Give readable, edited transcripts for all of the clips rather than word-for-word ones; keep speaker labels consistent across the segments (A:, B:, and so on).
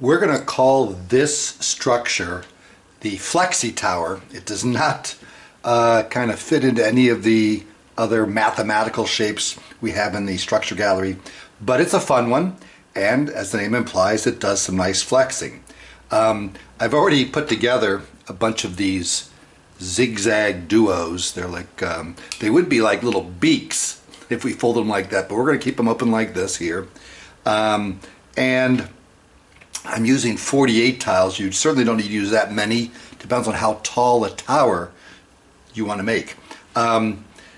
A: We're going to call this structure the Flexi-Tower. It does not kind of fit into any of the other mathematical shapes we have in the structure gallery, but it's a fun one, and as the name implies, it does some nice flexing. I've already put together a bunch of these zigzag duos. They're like, they would be like little beaks if we fold them like that, but we're going to keep them open like this here. And I'm using 48 tiles. You certainly don't need to use that many. Depends on how tall a tower you want to make.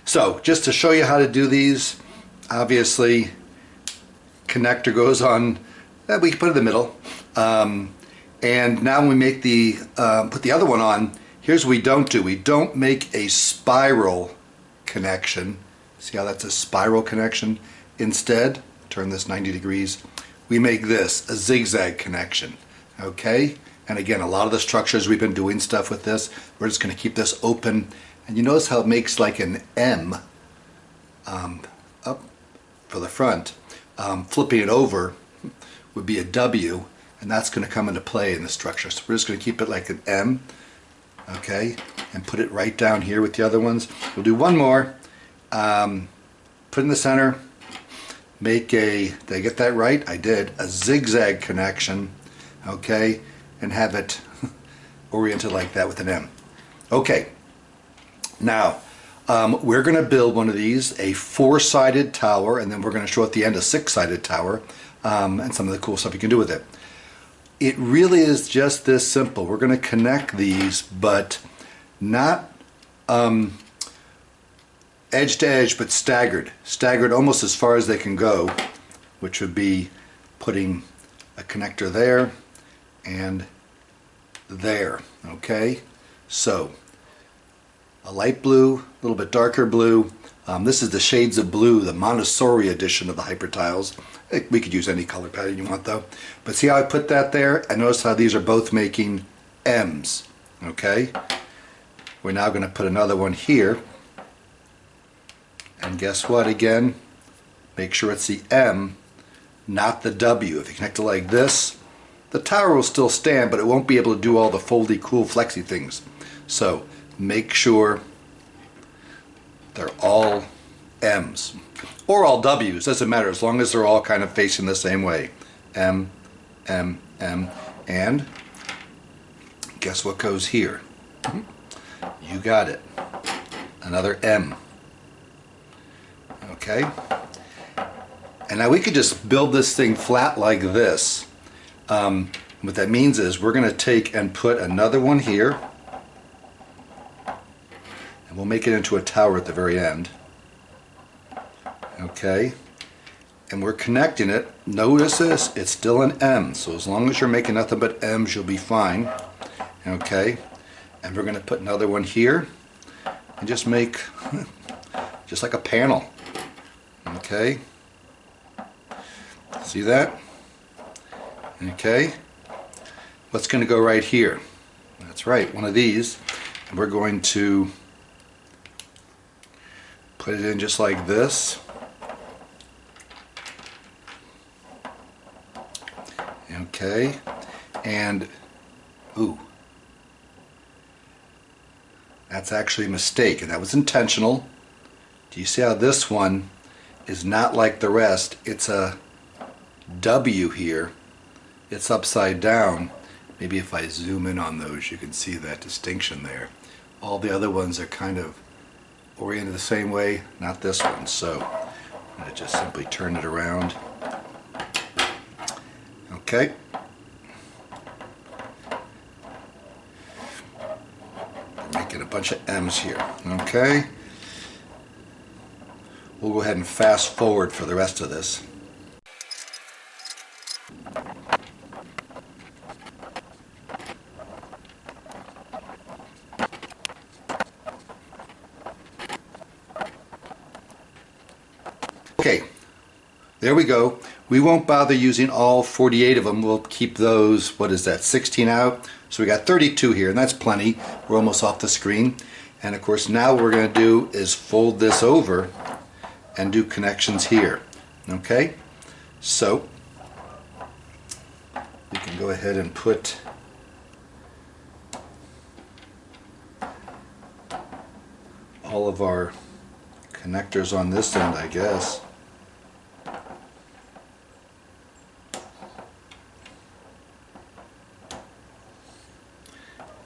A: So just to show you how to do these, obviously connector goes on, we can put it in the middle. And now when we make the, put the other one on, here's what we don't do. We don't make a spiral connection. See how that's a spiral connection? Instead, turn this 90 degrees, we make this a zigzag connection, okay? And again, a lot of the structures we've been doing stuff with this, we're just going to keep this open. And you notice how it makes like an M up for the front. Flipping it over would be a W, and that's going to come into play in the structure. So we're just going to keep it like an M, okay? And put it right down here with the other ones. We'll do one more. Put in the center. Make a, did I get that right? I did. A zigzag connection, okay? And have it oriented like that with an M. Okay. Now, we're going to build one of these, a 4-sided tower, and then we're going to show at the end a 6-sided tower, and some of the cool stuff you can do with it. It really is just this simple. We're going to connect these, but not edge to edge, but staggered. Staggered almost as far as they can go, which would be putting a connector there and there, okay? So, a light blue, a little bit darker blue. This is the shades of blue, the Montessori edition of the Hyper Tiles. We could use any color pattern you want though. But see how I put that there? And notice how these are both making M's, okay? We're now going to put another one here. And guess what again? Make sure it's the M, not the W. If you connect it like this, the tower will still stand, but it won't be able to do all the foldy, cool, flexy things. So make sure they're all M's. Or all W's, doesn't matter, as long as they're all kind of facing the same way. M, M, M, and guess what goes here? You got it. Another M. Okay? And now we could just build this thing flat like this. What that means is we're going to take and put another one here. And we'll make it into a tower at the very end. Okay? And we're connecting it. Notice this, it's still an M. So as long as you're making nothing but M's, you'll be fine. Okay? And we're going to put another one here. And just make, just like a panel. Okay? See that? Okay? What's going to go right here? That's right, one of these. And we're going to put it in just like this. Okay? And, ooh. That's actually a mistake, and that was intentional. Do you see how this one is not like the rest? It's a W here. It's upside down. Maybe if I zoom in on those, you can see that distinction there. All the other ones are kind of oriented the same way, not this one. So I'm going to just simply turn it around. Okay. We're making a bunch of M's here. Okay. We'll go ahead and fast forward for the rest of this. Okay, there we go. We won't bother using all 48 of them. We'll keep those, what is that, 16 out? So we got 32 here, and that's plenty. We're almost off the screen. And of course now what we're going to do is fold this over and do connections here. Okay? So we can Go ahead and put all of our connectors on this end, I guess.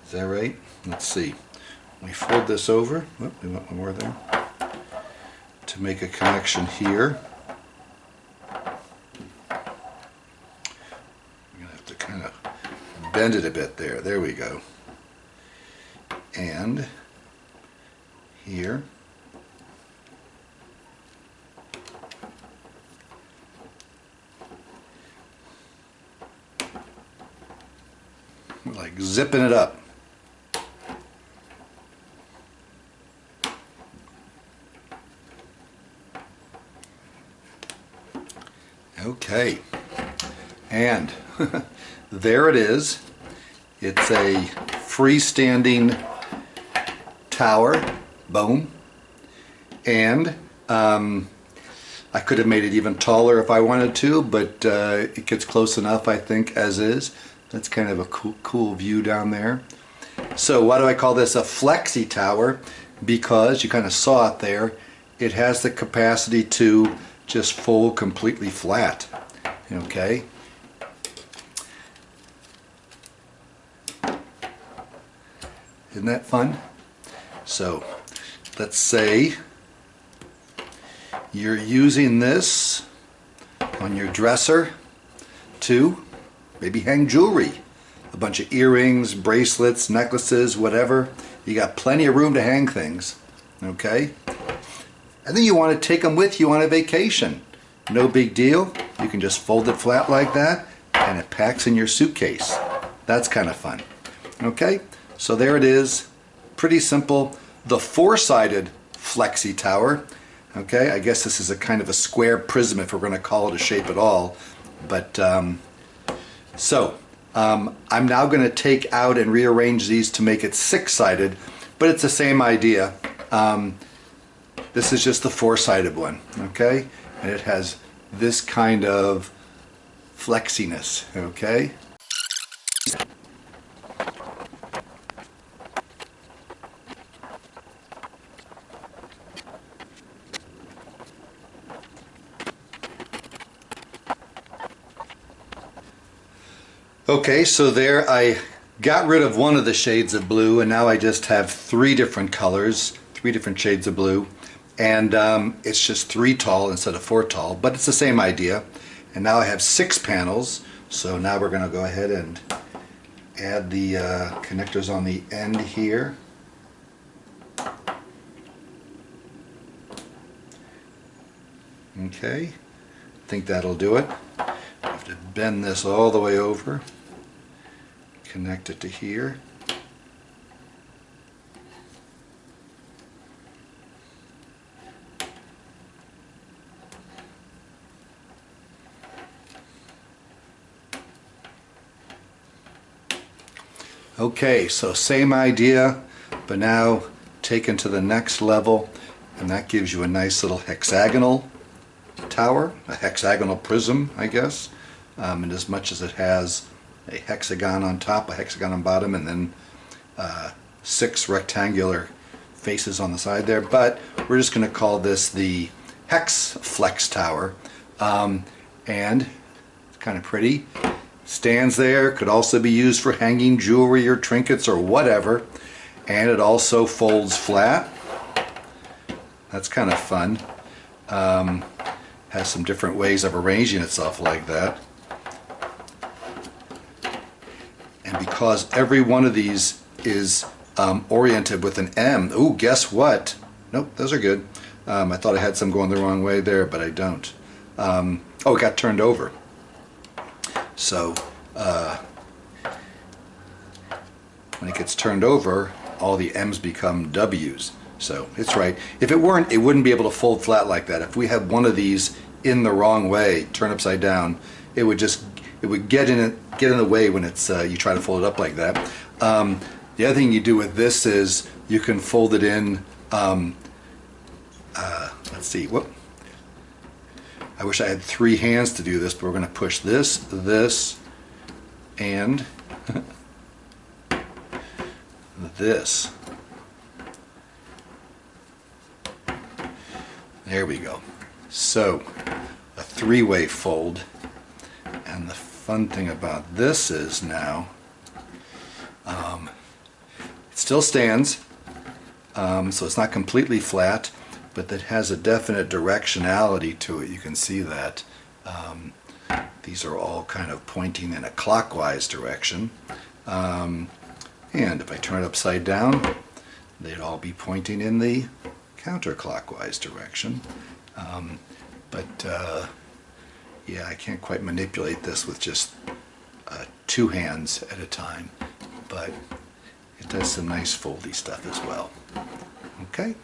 A: Is that right? Let's see. We fold this over. Oh, we want one more there. To make a connection here. I'm going to have to kind of bend it a bit there. There we go. And here. Like zipping it up. Okay, and there it is. It's a freestanding tower, boom, and I could have made it even taller if I wanted to, but it gets close enough, I think, as is. That's kind of a cool view down there. So why do I call this a Flexi-Tower? Because you kind of saw it there. It has the capacity to just fold completely flat. Okay. Isn't that fun? So let's say you're using this on your dresser to maybe hang jewelry, a bunch of earrings, bracelets, necklaces, whatever. You got plenty of room to hang things. Okay. And then you want to take them with you on a vacation. No big deal. You can just fold it flat like that and it packs in your suitcase. That's kind of fun. Okay, so there it is. Pretty simple. The four-sided Flexi-Tower. Okay, I guess this is a kind of a square prism if we're going to call it a shape at all. But I'm now going to take out and rearrange these to make it six-sided, but it's the same idea. This is just the four-sided one, okay? And it has this kind of flexiness, okay? Okay, so there I got rid of one of the shades of blue, and now I just have three different colors, three different shades of blue. And it's just 3 tall instead of 4 tall, but it's the same idea. And now I have 6 panels, so now we're going to go ahead and add the connectors on the end here. Okay, I think that'll do it. I have to bend this all the way over, connect it to here. Okay, so same idea, but now taken to the next level, and that gives you a nice little hexagonal tower, a hexagonal prism, I guess, and as much as it has a hexagon on top, a hexagon on bottom, and then 6 rectangular faces on the side there. But we're just going to call this the Hex Flex Tower, and it's kind of pretty. Stands there, could also be used for hanging jewelry or trinkets or whatever, and it also folds flat. That's kind of fun. Has some different ways of arranging itself like that. And because every one of these is oriented with an M, ooh, guess what? Nope, those are good. I thought I had some going the wrong way there, but I don't. Oh, it got turned over. So when it gets turned over, all the M's become W's. So it's right. If it weren't, it wouldn't be able to fold flat like that. If we had one of these in the wrong way, turn upside down, it would get in the way when it's you try to fold it up like that. The other thing you do with this is you can fold it in. Let's see. Whoop. I wish I had 3 hands to do this, but we're going to push this, this, And this. There we go. So, a three-way fold. And the fun thing about this is now, it still stands, so it's not completely flat, but it has a definite directionality to it. You can see that these are all kind of pointing in a clockwise direction. And if I turn it upside down, they'd all be pointing in the counterclockwise direction. Yeah, I can't quite manipulate this with just two hands at a time, but it does some nice foldy stuff as well. Okay.